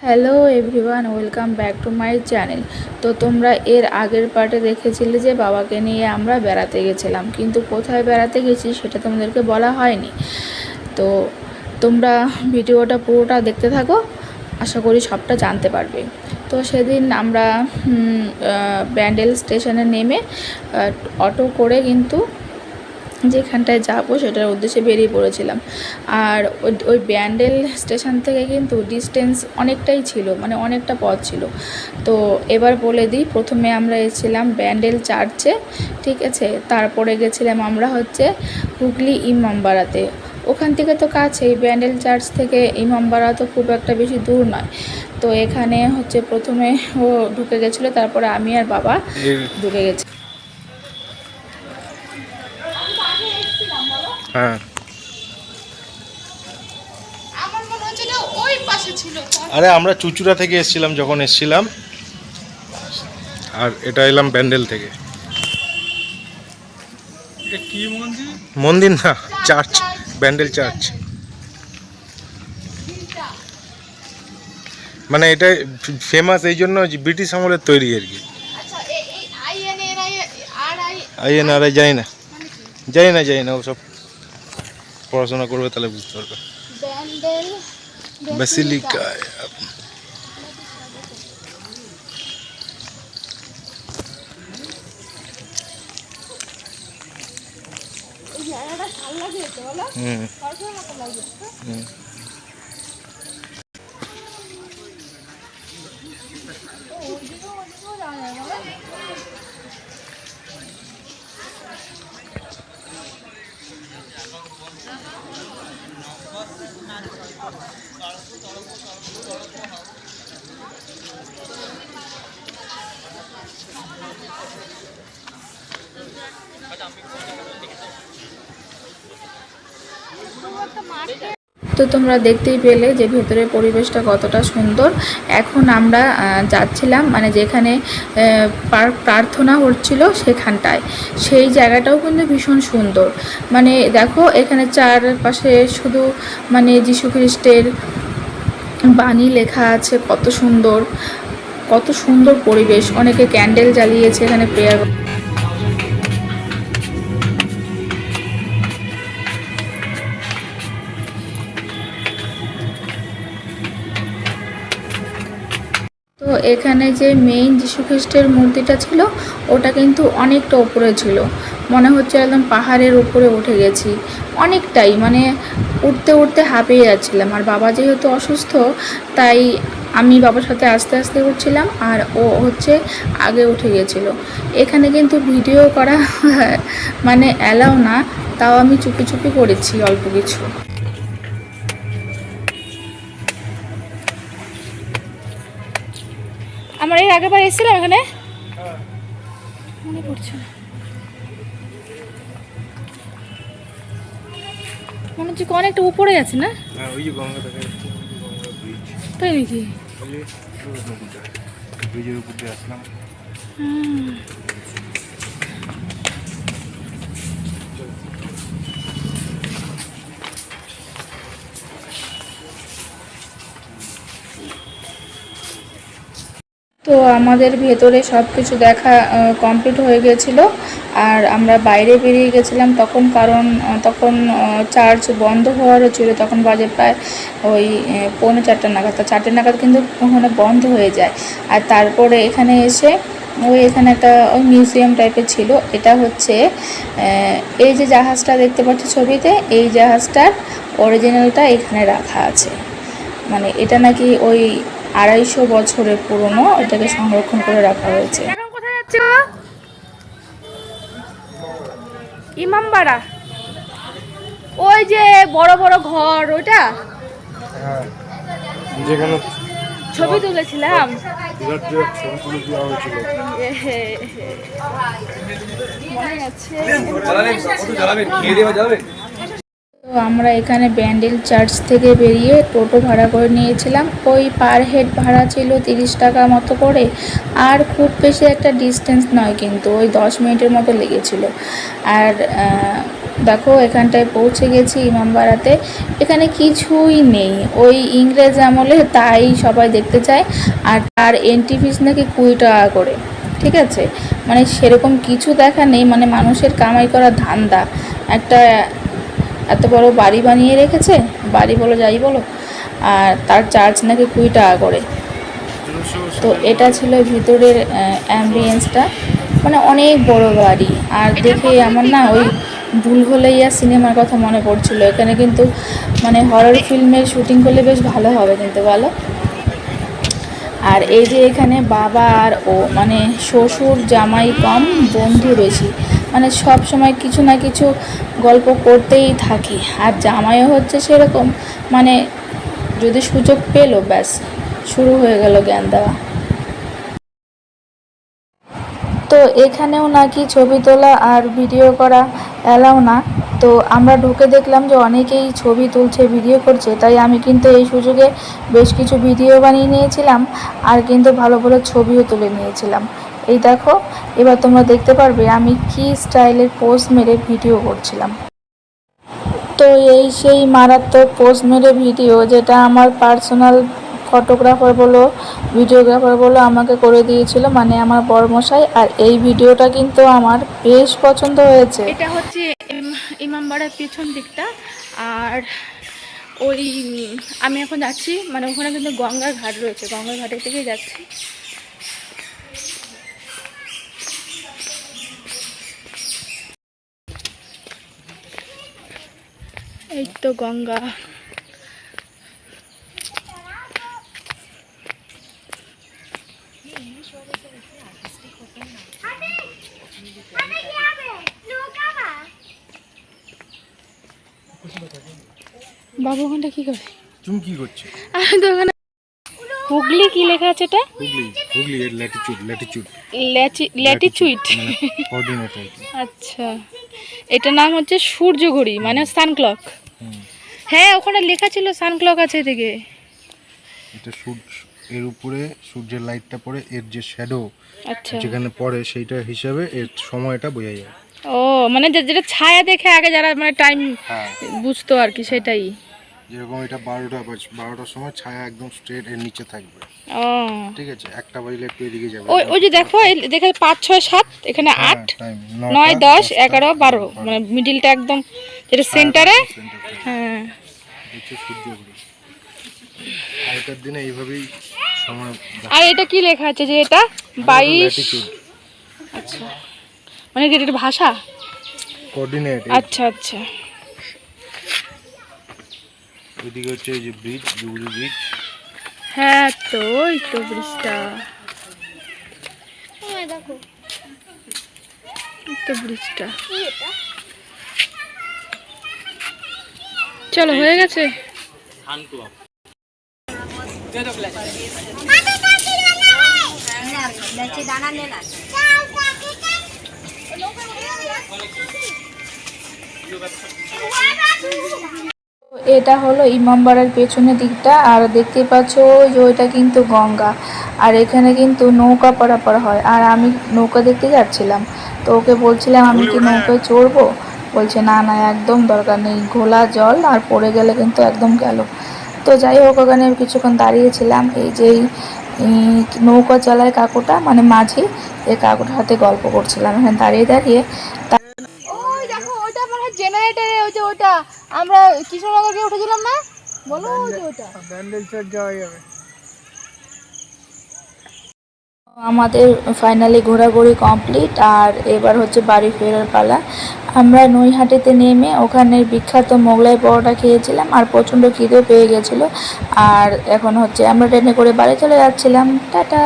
Hello everyone, welcome back to my channel. তো তোমরা এর আগের পার্টে দেখেছিলে যে বাবাকে নিয়ে আমরা বেড়াতে গেছিলাম, কিন্তু কোথায় বেড়াতে গেছি সেটা তোমাদেরকে বলা হয়নি। তো তোমরা ভিডিওটা পুরোটা দেখতে থাকো, আশা করি সবটা জানতে পারবে। তো সেদিন আমরা ব্যান্ডেল স্টেশনে নেমে অটো করে কিন্তু যেখানটায় যাবো সেটার উদ্দেশ্যে বেরিয়ে পড়েছিলাম। আর ওই ব্যান্ডেল স্টেশন থেকে কিন্তু ডিস্টেন্স অনেকটাই ছিল, মানে অনেকটা পথ ছিল। তো এবার বলে দিই, প্রথমে আমরা এসেছিলাম ব্যান্ডেল চার্চে, ঠিক আছে। তারপরে গেছিলাম আমরা হুগলি ইমামবাড়াতে। ওখান থেকে তো কাছেই, ব্যান্ডেল চার্চ থেকে ইমামবাড়া তো খুব একটা বেশি দূর নয়। তো এখানে প্রথমে ও ঢুকে গেছিলো, তারপরে আমি আর বাবা ঢুকে গেছি। হ্যাঁ, আমার মনে হচ্ছে না ওই পাশে ছিল। আরে আমরা চুচুড়া থেকে এসেছিলাম যখন এসেছিলাম, আর এটা এলাম ব্যান্ডেল থেকে। এটা কি মন্দির? মন্দির না, চার্চ, ব্যান্ডেল চার্চ। মানে এটা ফেমাস এই জন্য যে ব্রিটিশ আমলের তৈরি আর কি। আইএনআরআই জানি না ওসব পড়াশোনা করবে তাহলে বুঝতে পারবে। বেসিলিকা। তো তোমরা দেখতেই পেলে যে ভেতরের পরিবেশটা কতটা সুন্দর। এখন আমরা যাচ্ছিলাম মানে যেখানে প্রার্থনা হচ্ছিল সেখানটায়, সেই জায়গাটাও কিন্তু ভীষণ সুন্দর। মানে দেখো এখানে চারপাশে শুধু মানে যীশু খ্রিস্টের বাণী লেখা আছে, কত সুন্দর কত সুন্দর পরিবেশ। অনেকে ক্যান্ডেল জ্বালিয়েছে এখানে প্রেয়ার। তো এখানে যে মেইন যীশুখ্রিস্টের মূর্তিটা ছিল ওটা কিন্তু অনেকটা উপরে ছিল, মনে হচ্ছে একদম পাহাড়ের উপরে উঠে গেছি অনেকটাই, মানে উঠতে উঠতে হাঁপিয়ে যাচ্ছিলাম। আর বাবা যেহেতু অসুস্থ, তাই আমি বাবার সাথে আস্তে আস্তে উঠছিলাম আর ও আগে উঠে গেছিল। এখানে কিন্তু ভিডিও করা মানে অ্যালাউ না, তাও আমি চুপি চুপি করেছি অল্প কিছু। আমার এর আগেবার এসেছিলাম এখানে, মনে পড়ছে না, মনে হচ্ছে অনেকটা উপরে আছে না? তাই নাকি? ব্রিজের উপর দিয়ে আসলাম। তো আমাদের ভেতরে সব কিছু দেখা কমপ্লিট হয়ে গেছিল, আর আমরা বাইরে বেরিয়ে গেছিলাম তখন, কারণ তখন চার্চ বন্ধ হওয়ারও ছিল। তখন বাজে প্রায় ওই 3:45 নাগাদ, 4টে নাগাদ কিন্তু ওখানে বন্ধ হয়ে যায়। আর তারপরে এখানে এসে এখানে একটা ওই মিউজিয়াম টাইপের ছিল। এটা এই যে জাহাজটা দেখতে পাচ্ছ ছবিতে, এই জাহাজটার অরিজিনালটা এখানে রাখা আছে। মানে এটা নাকি ওই 250 বছরের পুরনো, এটাকে সংরক্ষণ করে রাখা হয়েছে। এখন কোথায় যাচ্ছ? ইমামবাড়া, ওই যে বড় বড় ঘর ওইটা, যেখানে ছবি তুলেছিলাম। মনে আছে। তো আমরা এখানে ব্যান্ডেল চার্চ থেকে বেরিয়ে টোটো ভাড়া করে নিয়েছিলাম। ওই পার হেড ভাড়া ছিল 30 টাকা মতো করে, আর খুব বেশি একটা ডিস্টেন্স নয়, কিন্তু ওই 10 মিনিটের মতো লেগেছিল। আর দেখো এখানটায় পৌঁছে গেছি ইমামবাড়াতে। এখানে কিছুই নেই, ওই ইংরেজ আমলে তাই সবাই দেখতে চায়। আর তার এন্ট্রি ফিস নাকি 20 টাকা করে, ঠিক আছে। মানে সেরকম কিছু দেখা নেই, মানে মানুষের কামাই করা ধান্দা। একটা এত বড় বাড়ি বানিয়ে রেখেছে, বাড়ি বলো যাই বলো, আর তার চার্জ নাকি 20 টাকা করে। তো এটা ছিল ভিতরের অ্যাম্বিয়েন্সটা, মানে অনেক বড় বাড়ি। আর দেখে আমার না ওই ভুলভুলাইয়া সিনেমার কথা মনে পড়ছিল। এখানে কিন্তু মানে হরর ফিল্মের শুটিং করলে বেশ ভালো হবে কিন্তু, বলো। আর এই যে এখানে বাবা আর ও, মানে শ্বশুর জামাই কম, বন্ধু বেশি, মানে সব সময় কিছু না কিছু গল্প করতেই থাকে। আর জামাইও হচ্ছে সেরকম, মানে যদি সুযোগ পেলো ব্যাস শুরু হয়ে গেল জ্ঞান দেওয়া। তো এখানেও নাকি ছবি তোলা আর ভিডিও করা অ্যালাউ না। তো আমরা ঢুকে দেখলাম যে অনেকেই ছবি তুলছে, ভিডিও করছে, তাই আমি কিন্তু এই সুযোগে বেশ কিছু ভিডিও বানিয়ে নিয়েছিলাম আর কিন্তু ভালো ভালো ছবিও তুলে নিয়েছিলাম। এই দেখো, এবার তোমরা দেখতে পারবে আমি কি স্টাইলের পোজ মেরে ভিডিও করছিলাম। তো এই সেই মারাত্মক পোজ মেরে ভিডিও, যেটা আমার পার্সোনাল ফটোগ্রাফার বলো ভিডিওগ্রাফার বলো আমাকে করে দিয়েছিল, মানে আমার বড়মশাই। আর এই ভিডিওটা কিন্তু আমার বেশ পছন্দ হয়েছে। এটা হচ্ছে ইমামবাড়ার পিছন দিকটা। আর ওই আমি এখন যাচ্ছি, মানে ওখানে কিন্তু গঙ্গার ঘাট রয়েছে, গঙ্গার ঘাটের দিকেই যাচ্ছি। এই তো গঙ্গা। বাবু ওখানটা কি করে? তুমি কি করছো? আমি তো ওখানে হুগলি কি লেখা আছে এটা? হুগলি, হুগলি এর ল্যাটিটিউড, ল্যাটিচুইড। কোঅর্ডিনেট আর কি। আচ্ছা, এটার নাম হচ্ছে সূর্য ঘড়ি, মানে সানক্লক। হ্যাঁ, ওখানে লেখা ছিল সানক্লক আছে এদিকে। এটা সূর্য, এর উপরে সূর্যের লাইটটা পড়ে, এর যে শ্যাডো আচ্ছা, যেখানে পড়ে সেইটা হিসাবে এর সময়টা বোঝা যায়। ও মানে যেটা ছায়া দেখে আগে যারা মানে টাইম হ্যাঁ, বুঝতো আর কি, সেটাই। যেরকম এটা 12টার সময় ছায়া একদম স্ট্রেট এর নিচে থাকবে, ও ঠিক আছে। 1টা বাজলে একটু এদিকে যাবে। ওই যে দেখো, দেখে 5, 6, 7, এখানে 8, টাইম 9, 10, 11, 12, মানে মিডিলটা একদম যেটা সেন্টারে। হ্যাঁ, হচ্ছে সূর্য ঘড়ি। আগেকার দিনে এইভাবেই সময়। আর এটা কি লেখা আছে যে এটা 22? আচ্ছা, মানে কি এটা ভাষা? কোঅর্ডিনেট। আচ্ছা আচ্ছা। এদিকে হচ্ছে এই যে ব্রিজ, জুবলি ব্রিজ। হ্যাঁ, তো ওই তো ব্রিজটা, দেখো এই তো ব্রিজটা। চলো, হয়ে গেছে। এটা হলো ইমামবাড়ার পেছনের দিকটা। আর দেখতেই পাচ্ছ যে ওইটা কিন্তু গঙ্গা। আর এখানে কিন্তু নৌকা পারাপার হয়। আর আমি নৌকা দেখতে যাচ্ছিলাম, তো ওকে বলছিলাম আমি কি নৌকায় চড়বো, বলছে না না একদম দরকার নেই, ঘোলা জল, আর পড়ে গেলে কিন্তু একদম গেল। তো যাই হোক, ওখানে কিছুক্ষণ দাঁড়িয়েছিলাম। এই যে নৌকা চালায় কাকুটা, মানে মাঝি, এই কাকুটার হাতে গল্প করছিলাম এখানে দাঁড়িয়ে দাঁড়িয়ে। ওই দেখো, ওটা মনে হয় জেনারেটরে, ওই যে ওটা আমরা কৃষ্ণনগর গিয়ে উঠেছিলাম না, বলো ওই যে ওটা ব্যান্ডেল চার্জ যাওয়া যাবে। আমাদের ফাইনালি ঘোরাঘুরি কমপ্লিট। আর এবার হচ্ছে বাড়ি ফেরার পালা। আমরা নৈহাটিতে নেমে ওখানের বিখ্যাত মোগলাই পরোটা খেয়েছিলাম আর প্রচণ্ড খিদেও পেয়ে গেছিলো। আর এখন হচ্ছে আমরা ট্রেনে করে বাড়ি চলে যাচ্ছিলাম। টাটা।